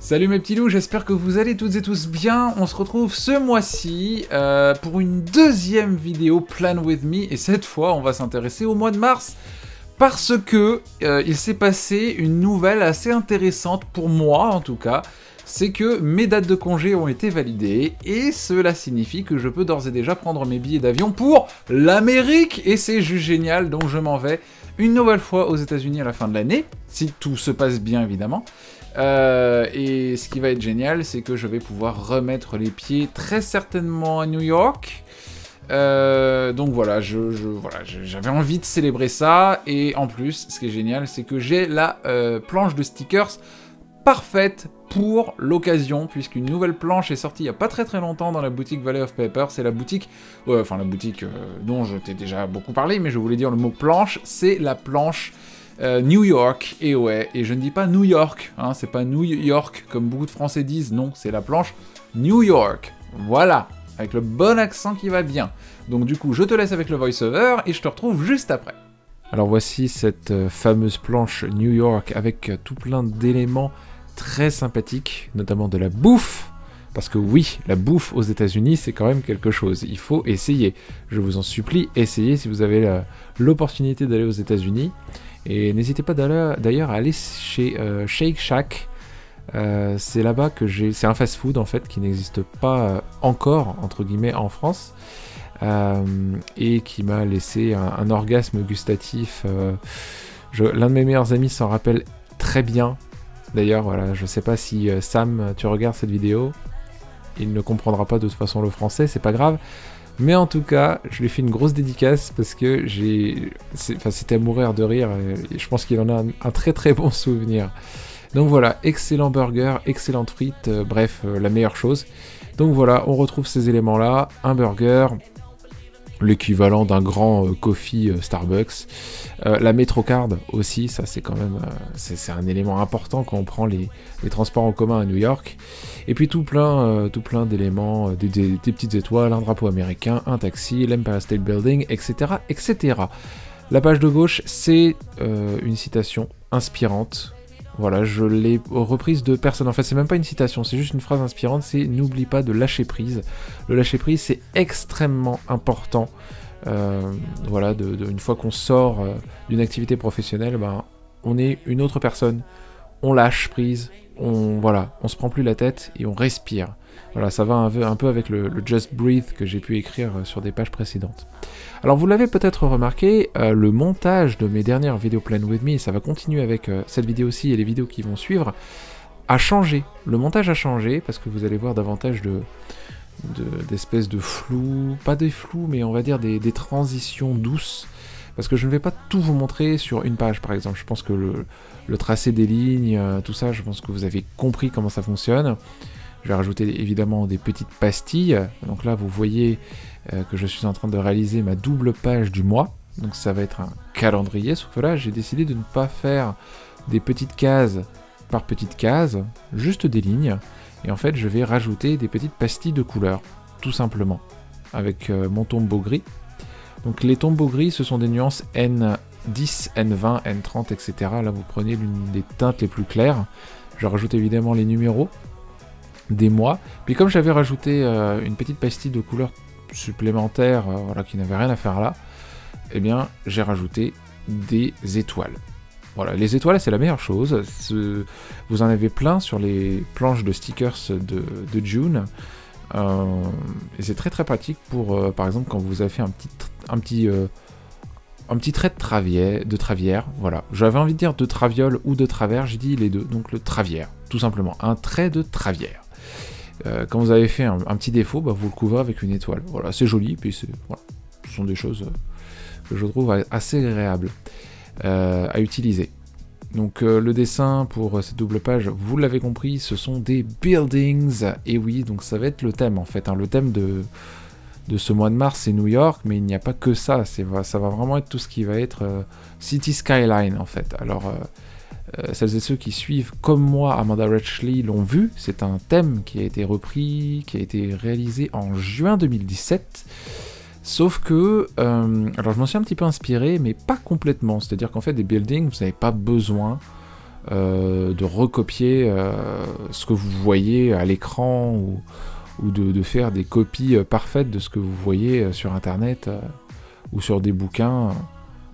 Salut mes petits loups, j'espère que vous allez toutes et tous bien. On se retrouve ce mois-ci pour une deuxième vidéo Plan With Me, et cette fois on va s'intéresser au mois de mars parce que il s'est passé une nouvelle assez intéressante pour moi en tout cas. C'est que mes dates de congé ont été validées, et cela signifie que je peux d'ores et déjà prendre mes billets d'avion pour l'Amérique, et c'est juste génial, donc je m'en vais une nouvelle fois aux États-Unis à la fin de l'année, si tout se passe bien évidemment. Et ce qui va être génial, c'est que je vais pouvoir remettre les pieds très certainement à New York. Donc voilà, j'avais envie de célébrer ça, et en plus, ce qui est génial, c'est que j'ai la planche de stickers parfaite pour l'occasion, puisqu'une nouvelle planche est sortie il n'y a pas très longtemps dans la boutique Valley of Paper. C'est la boutique, dont je t'ai déjà beaucoup parlé, mais je voulais dire le mot planche, c'est la planche New York, et ouais, et je ne dis pas New York, hein, c'est pas New York comme beaucoup de Français disent, non, c'est la planche New York, voilà, avec le bon accent qui va bien. Donc du coup, je te laisse avec le voice-over, et je te retrouve juste après. Alors voici cette fameuse planche New York avec tout plein d'éléments très sympathiques, notamment de la bouffe, parce que oui, la bouffe aux États-Unis c'est quand même quelque chose, il faut essayer. Je vous en supplie, essayez si vous avez l'opportunité d'aller aux États-Unis, et n'hésitez pas d'ailleurs à aller chez Shake Shack. C'est là-bas que c'est un fast-food en fait qui n'existe pas encore entre guillemets en France. Et qui m'a laissé un orgasme gustatif. L'un de mes meilleurs amis s'en rappelle très bien. D'ailleurs, voilà, je sais pas si Sam, tu regardes cette vidéo, il ne comprendra pas de toute façon le français, c'est pas grave. Mais en tout cas, je lui ai fait une grosse dédicace parce que c'était à mourir de rire. Et je pense qu'il en a un très bon souvenir. Donc voilà, excellent burger, excellente frite, bref, la meilleure chose. Donc voilà, on retrouve ces éléments-là, un burger, l'équivalent d'un grand coffee Starbucks, la MetroCard aussi, ça c'est quand même c'est un élément important quand on prend les transports en commun à New York, et puis tout plein d'éléments, des petites étoiles, un drapeau américain, un taxi, l'Empire State Building, etc. La page de gauche, c'est une citation inspirante. Voilà, je l'ai reprise de personne. En fait, c'est même pas une citation, c'est juste une phrase inspirante, c'est « N'oublie pas de lâcher prise ». Le lâcher prise, c'est extrêmement important. Voilà, une fois qu'on sort d'une activité professionnelle, on est une autre personne. On lâche prise, on se prend plus la tête et on respire. Voilà, ça va un peu avec le Just Breathe que j'ai pu écrire sur des pages précédentes. Alors vous l'avez peut-être remarqué, le montage de mes dernières vidéos Plan With Me, et ça va continuer avec cette vidéo-ci et les vidéos qui vont suivre, a changé. Le montage a changé parce que vous allez voir davantage d'espèces de flou, pas des flous, mais on va dire des transitions douces, parce que je ne vais pas tout vous montrer sur une page par exemple. Je pense que le tracé des lignes, tout ça, je pense que vous avez compris comment ça fonctionne. Je vais rajouter évidemment des petites pastilles. Donc là, vous voyez que je suis en train de réaliser ma double page du mois. Donc ça va être un calendrier, sauf que là, j'ai décidé de ne pas faire des petites cases par petites cases, juste des lignes. Et en fait, je vais rajouter des petites pastilles de couleurs, tout simplement, avec mon tombeau gris. Donc les tombeaux gris, ce sont des nuances N10, N20, N30, etc. Là, vous prenez l'une des teintes les plus claires. Je rajoute évidemment les numéros des mois. Puis comme j'avais rajouté une petite pastille de couleur supplémentaire, voilà, qui n'avait rien à faire là, eh bien j'ai rajouté des étoiles. Voilà, les étoiles c'est la meilleure chose. Vous en avez plein sur les planches de stickers de June. Et c'est très pratique pour par exemple quand vous avez fait un petit trait de travière, voilà. J'avais envie de dire de traviole ou de travers, j'ai dit les deux, donc le travière, tout simplement, un trait de travière. Quand vous avez fait un petit défaut, vous le couvrez avec une étoile. Voilà, c'est joli, puis voilà, ce sont des choses que je trouve assez agréables à utiliser. Donc le dessin pour cette double page, vous l'avez compris, ce sont des buildings, et oui, donc ça va être le thème en fait, hein. Le thème de ce mois de mars, c'est New York, mais il n'y a pas que ça, ça va vraiment être tout ce qui va être City Skyline en fait. Alors celles et ceux qui suivent comme moi Amanda Retchley l'ont vu, c'est un thème qui a été repris, qui a été réalisé en juin 2017, sauf que, alors je m'en suis un petit peu inspiré, mais pas complètement, c'est-à-dire qu'en fait des buildings, vous n'avez pas besoin de recopier ce que vous voyez à l'écran ou de faire des copies parfaites de ce que vous voyez sur internet ou sur des bouquins.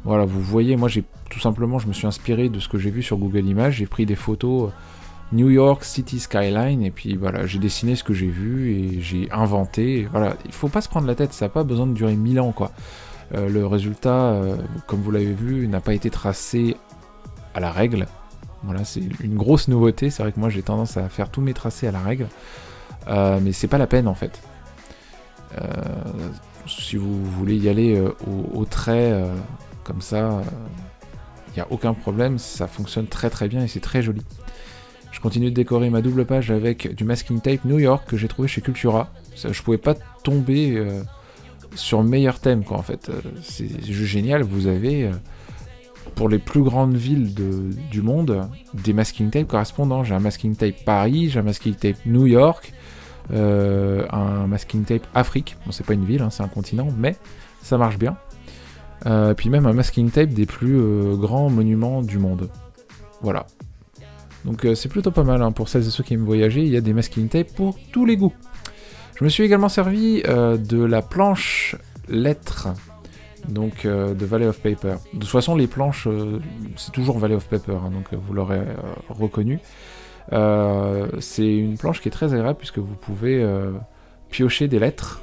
Voilà, vous voyez, moi tout simplement je me suis inspiré de ce que j'ai vu sur Google Images, j'ai pris des photos New York City Skyline et puis voilà, j'ai dessiné ce que j'ai vu et j'ai inventé. Et voilà, il faut pas se prendre la tête, ça n'a pas besoin de durer 1000 ans quoi. Le résultat, comme vous l'avez vu, n'a pas été tracé à la règle. Voilà, c'est une grosse nouveauté. C'est vrai que moi j'ai tendance à faire tous mes tracés à la règle, mais c'est pas la peine en fait. Si vous voulez y aller au trait comme ça, il n'y a aucun problème, ça fonctionne très très bien et c'est très joli. Je continue de décorer ma double page avec du masking tape New York que j'ai trouvé chez Cultura. Je pouvais pas tomber sur meilleur thème quoi en fait. C'est juste génial, vous avez pour les plus grandes villes du monde des masking tape correspondants. J'ai un masking tape Paris, j'ai un masking tape New York, un masking tape Afrique. Bon, c'est pas une ville, hein, c'est un continent, mais ça marche bien. Puis même un masking tape des plus grands monuments du monde. Voilà. Donc c'est plutôt pas mal hein, pour celles et ceux qui aiment voyager, il y a des masking tape pour tous les goûts. Je me suis également servi de la planche lettres, donc de Valley of Paper. De toute façon les planches, c'est toujours Valley of Paper, hein, donc vous l'aurez reconnu. C'est une planche qui est très agréable puisque vous pouvez piocher des lettres,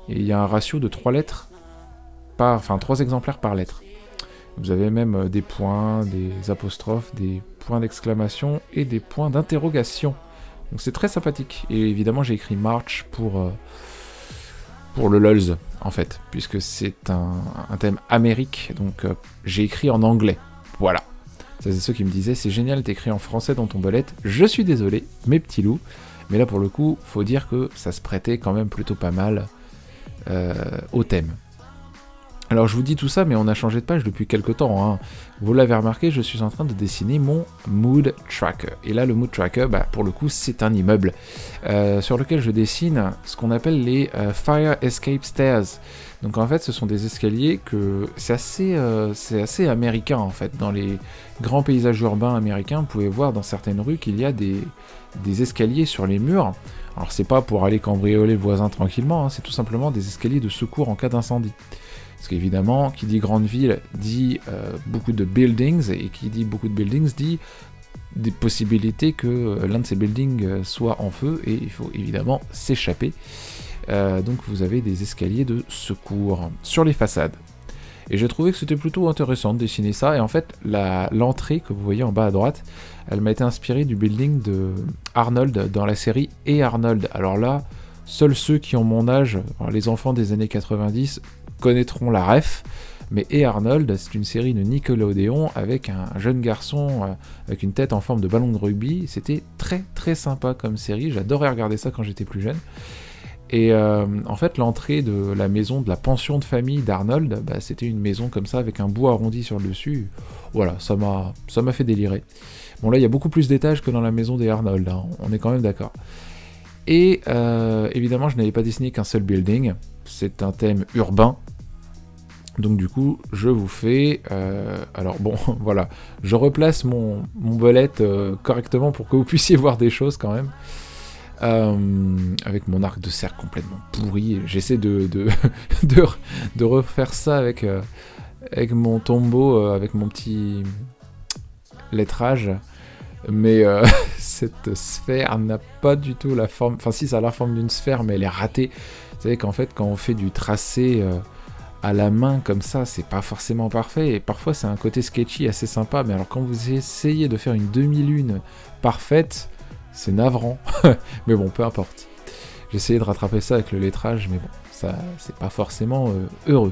et il y a un ratio de 3 lettres, enfin 3 exemplaires par lettre. Vous avez même des points, des apostrophes, des points d'exclamation et des points d'interrogation. Donc c'est très sympathique. Et évidemment j'ai écrit March pour le LOLZ en fait, puisque c'est un thème Amérique, donc j'ai écrit en anglais. Voilà. Ça c'est ceux qui me disaient c'est génial t'écris en français dans ton bullet. Je suis désolé, mes petits loups. Mais là pour le coup, faut dire que ça se prêtait quand même plutôt pas mal au thème. Alors je vous dis tout ça, mais on a changé de page depuis quelques temps. Hein. Vous l'avez remarqué, je suis en train de dessiner mon Mood Tracker. Et là, le Mood Tracker, bah, pour le coup, c'est un immeuble sur lequel je dessine ce qu'on appelle les Fire Escape Stairs. Donc en fait, ce sont des escaliers que c'est assez américain en fait. Dans les grands paysages urbains américains, vous pouvez voir dans certaines rues qu'il y a des escaliers sur les murs. Alors c'est pas pour aller cambrioler le voisin tranquillement, hein, c'est tout simplement des escaliers de secours en cas d'incendie. Parce qu'évidemment, qui dit grande ville dit beaucoup de buildings, et qui dit beaucoup de buildings dit des possibilités que l'un de ces buildings soit en feu, et il faut évidemment s'échapper. Donc vous avez des escaliers de secours sur les façades. Et j'ai trouvé que c'était plutôt intéressant de dessiner ça, et en fait, l'entrée que vous voyez en bas à droite, elle m'a été inspirée du building de Arnold dans la série et Arnold. Alors là, seuls ceux qui ont mon âge, les enfants des années 90, connaîtront la ref, mais et Arnold, c'est une série de Nickelodeon avec un jeune garçon avec une tête en forme de ballon de rugby. C'était très très sympa comme série, j'adorais regarder ça quand j'étais plus jeune. Et en fait, l'entrée de la maison, de la pension de famille d'Arnold, bah, c'était une maison comme ça avec un bout arrondi sur le dessus. Voilà, ça m'a fait délirer. Bon là, il y a beaucoup plus d'étages que dans la maison des Arnold, hein, on est quand même d'accord. Et évidemment, je n'avais pas dessiné qu'un seul building, c'est un thème urbain. Donc du coup, je vous fais... alors bon, voilà, je replace mon bullet correctement pour que vous puissiez voir des choses quand même. Avec mon arc de cercle complètement pourri. J'essaie de refaire ça avec mon tombeau, avec mon petit lettrage. Mais cette sphère n'a pas du tout la forme... Enfin si, ça a la forme d'une sphère, mais elle est ratée. Vous savez qu'en fait, quand on fait du tracé... à la main comme ça, c'est pas forcément parfait, et parfois c'est un côté sketchy assez sympa, mais alors quand vous essayez de faire une demi-lune parfaite, c'est navrant, mais bon, peu importe. J'ai essayé de rattraper ça avec le lettrage, mais bon, ça c'est pas forcément heureux.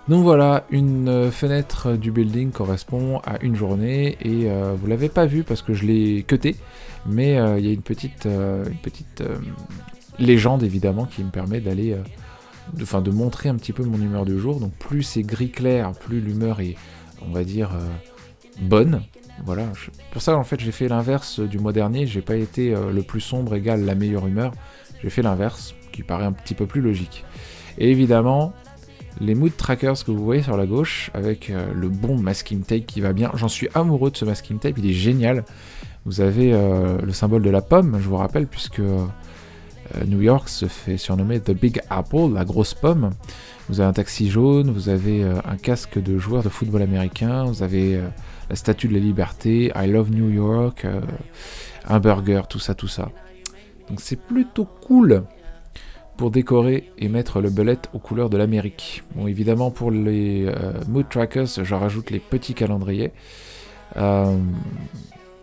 Donc voilà, une fenêtre du building correspond à une journée, et vous l'avez pas vu parce que je l'ai cuté, mais il y a une petite légende évidemment qui me permet d'aller... de montrer un petit peu mon humeur du jour. Donc plus c'est gris clair, plus l'humeur est, on va dire, bonne. Voilà, pour ça en fait j'ai fait l'inverse du mois dernier, j'ai pas été le plus sombre égale la meilleure humeur, j'ai fait l'inverse, qui paraît un petit peu plus logique. Et évidemment, les mood trackers que vous voyez sur la gauche, avec le bon masking tape qui va bien. J'en suis amoureux de ce masking tape, il est génial. Vous avez le symbole de la pomme, je vous rappelle, puisque New York se fait surnommer The Big Apple, la grosse pomme. Vous avez un taxi jaune, vous avez un casque de joueur de football américain, vous avez la statue de la liberté, I Love New York, un burger, tout ça, tout ça. Donc c'est plutôt cool pour décorer et mettre le bullet aux couleurs de l'Amérique. Bon, évidemment, pour les mood trackers, je rajoute les petits calendriers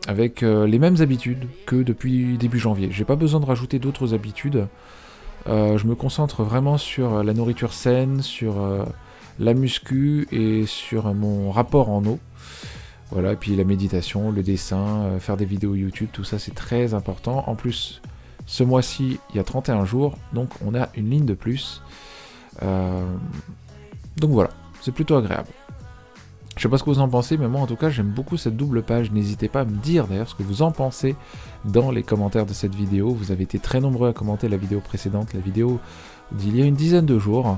avec les mêmes habitudes que depuis début janvier. J'ai pas besoin de rajouter d'autres habitudes. Je me concentre vraiment sur la nourriture saine, sur la muscu et sur mon rapport en eau. Voilà, et puis la méditation, le dessin, faire des vidéos YouTube, tout ça c'est très important. En plus, ce mois-ci, il y a 31 jours, donc on a une ligne de plus. Donc voilà, c'est plutôt agréable. Je sais pas ce que vous en pensez, mais moi en tout cas j'aime beaucoup cette double page. N'hésitez pas à me dire d'ailleurs ce que vous en pensez dans les commentaires de cette vidéo. Vous avez été très nombreux à commenter la vidéo précédente, la vidéo d'il y a une dizaine de jours.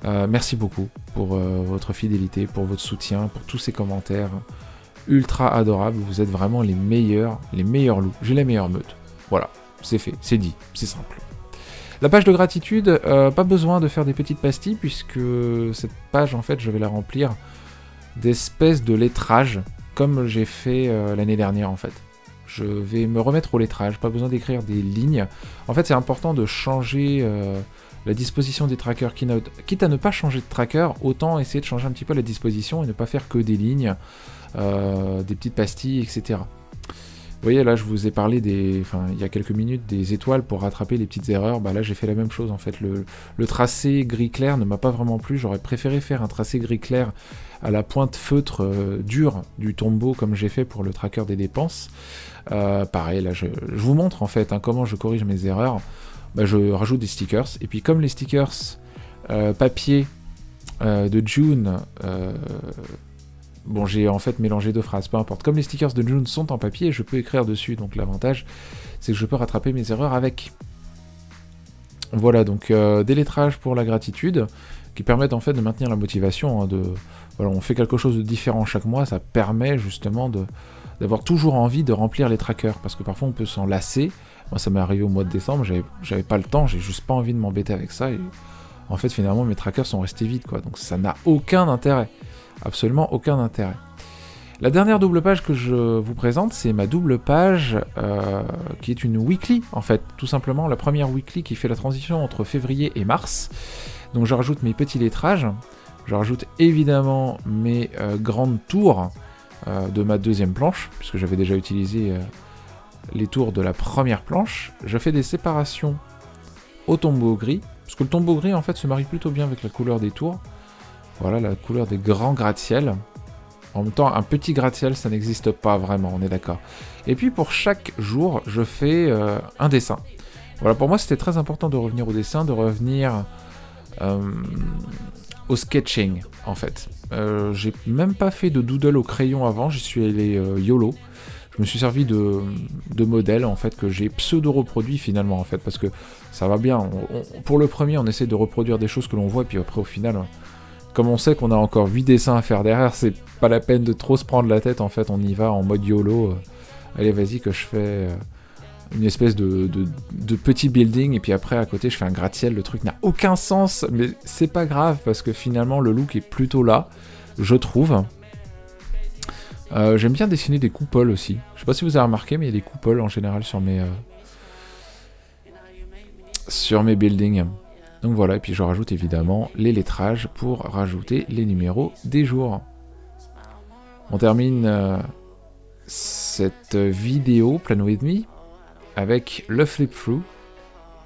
Merci beaucoup pour votre fidélité, pour votre soutien, pour tous ces commentaires ultra adorables. Vous êtes vraiment les meilleurs loups. J'ai les meilleures meutes. Voilà, c'est fait, c'est dit, c'est simple. La page de gratitude, pas besoin de faire des petites pastilles puisque cette page en fait je vais la remplir d'espèces de lettrage comme j'ai fait l'année dernière en fait. Je vais me remettre au lettrage, pas besoin d'écrire des lignes. En fait c'est important de changer la disposition des trackers keynote. Quitte à ne pas changer de tracker, autant essayer de changer un petit peu la disposition et ne pas faire que des lignes, des petites pastilles, etc. Vous voyez là je vous ai parlé il y a quelques minutes des étoiles pour rattraper les petites erreurs, bah là j'ai fait la même chose en fait, le tracé gris clair ne m'a pas vraiment plu, j'aurais préféré faire un tracé gris clair à la pointe feutre dure du tombeau comme j'ai fait pour le tracker des dépenses. Pareil là je vous montre en fait comment je corrige mes erreurs, bah, je rajoute des stickers, et puis comme les stickers papier de June, bon, j'ai en fait mélangé deux phrases, peu importe. Comme les stickers de June sont en papier, je peux écrire dessus, donc l'avantage, c'est que je peux rattraper mes erreurs avec. Voilà, donc des lettrages pour la gratitude, qui permettent en fait de maintenir la motivation. Hein, voilà, on fait quelque chose de différent chaque mois, ça permet justement d'avoir toujours envie de remplir les trackers, parce que parfois on peut s'en lasser. Moi ça m'est arrivé au mois de décembre, j'avais pas le temps, j'ai juste pas envie de m'embêter avec ça, et en fait finalement mes trackers sont restés vides, quoi, donc ça n'a aucun intérêt. Absolument aucun intérêt. La dernière double page que je vous présente, c'est ma double page qui est une weekly, en fait, tout simplement la première weekly qui fait la transition entre février et mars. Donc je rajoute mes petits lettrages, je rajoute évidemment mes grandes tours de ma deuxième planche, puisque j'avais déjà utilisé les tours de la première planche. Je fais des séparations au tombeau gris, parce que le tombeau gris en fait se marie plutôt bien avec la couleur des tours. Voilà la couleur des grands gratte-ciel. En même temps, un petit gratte-ciel, ça n'existe pas vraiment, on est d'accord. Et puis pour chaque jour, je fais un dessin. Voilà, pour moi, c'était très important de revenir au dessin, de revenir au sketching, en fait. J'ai même pas fait de doodle au crayon avant, j'y suis allé YOLO. Je me suis servi de modèles, en fait, que j'ai pseudo-reproduit finalement, en fait, parce que ça va bien. Pour le premier, on essaie de reproduire des choses que l'on voit, puis après, au final... Comme on sait qu'on a encore 8 dessins à faire derrière, c'est pas la peine de trop se prendre la tête, en fait, on y va en mode YOLO. Allez, vas-y, que je fais une espèce de petit building, et puis après, à côté, je fais un gratte-ciel. Le truc n'a aucun sens, mais c'est pas grave, parce que finalement, le look est plutôt là, je trouve. J'aime bien dessiner des coupoles aussi. Je sais pas si vous avez remarqué, mais il y a des coupoles en général sur mes buildings. Donc voilà, et puis je rajoute évidemment les lettrages pour rajouter les numéros des jours. On termine cette vidéo Plan With Me avec le flip-through.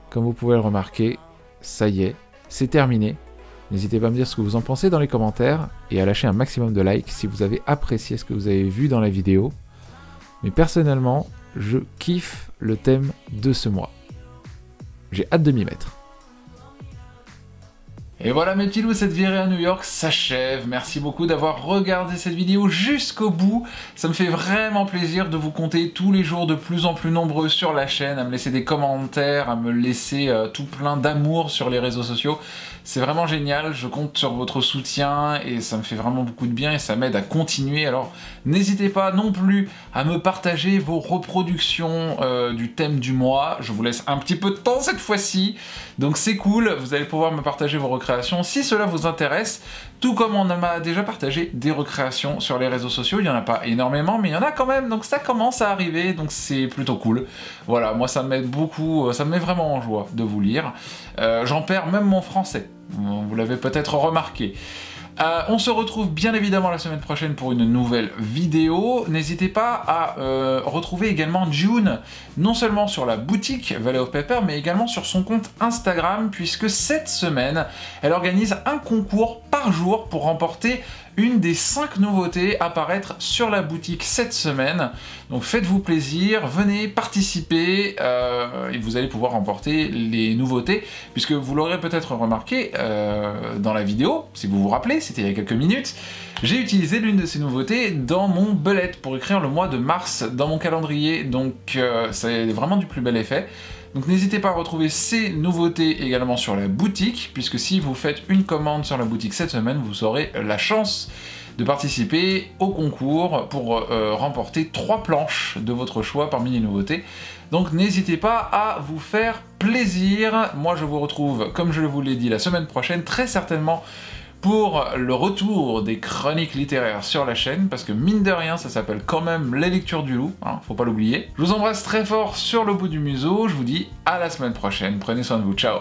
Comme vous pouvez le remarquer, ça y est, c'est terminé. N'hésitez pas à me dire ce que vous en pensez dans les commentaires et à lâcher un maximum de likes si vous avez apprécié ce que vous avez vu dans la vidéo. Mais personnellement, je kiffe le thème de ce mois. J'ai hâte de m'y mettre. Et voilà mes petits loups, cette virée à New York s'achève. Merci beaucoup d'avoir regardé cette vidéo jusqu'au bout. Ça me fait vraiment plaisir de vous compter tous les jours de plus en plus nombreux sur la chaîne, à me laisser des commentaires, à me laisser tout plein d'amour sur les réseaux sociaux. C'est vraiment génial, je compte sur votre soutien et ça me fait vraiment beaucoup de bien et ça m'aide à continuer. Alors n'hésitez pas non plus à me partager vos reproductions du thème du mois. Je vous laisse un petit peu de temps cette fois-ci, donc c'est cool, vous allez pouvoir me partager vos recréations si cela vous intéresse, tout comme on m'a déjà partagé des recréations sur les réseaux sociaux. Il n'y en a pas énormément, mais il y en a quand même, donc ça commence à arriver, donc c'est plutôt cool. Voilà, moi ça m'aide beaucoup, ça me met vraiment en joie de vous lire. J'en perds même mon français, vous l'avez peut-être remarqué. On se retrouve bien évidemment la semaine prochaine pour une nouvelle vidéo. N'hésitez pas à retrouver également June, non seulement sur la boutique Valley of Paper, mais également sur son compte Instagram, puisque cette semaine, elle organise un concours par jour pour remporter une des 5 nouveautés à apparaître sur la boutique cette semaine. Donc faites-vous plaisir, venez participer et vous allez pouvoir remporter les nouveautés, puisque vous l'aurez peut-être remarqué dans la vidéo, si vous vous rappelez, c'était il y a quelques minutes, j'ai utilisé l'une de ces nouveautés dans mon bullet pour écrire le mois de mars dans mon calendrier, donc c'est vraiment du plus bel effet. Donc n'hésitez pas à retrouver ces nouveautés également sur la boutique, puisque si vous faites une commande sur la boutique cette semaine, vous aurez la chance de participer au concours pour remporter 3 planches de votre choix parmi les nouveautés. Donc n'hésitez pas à vous faire plaisir. Moi je vous retrouve, comme je vous l'ai dit, la semaine prochaine, très certainement pour le retour des chroniques littéraires sur la chaîne, parce que mine de rien, ça s'appelle quand même Les Lectures du Loup, hein, faut pas l'oublier. Je vous embrasse très fort sur le bout du museau, je vous dis à la semaine prochaine, prenez soin de vous, ciao.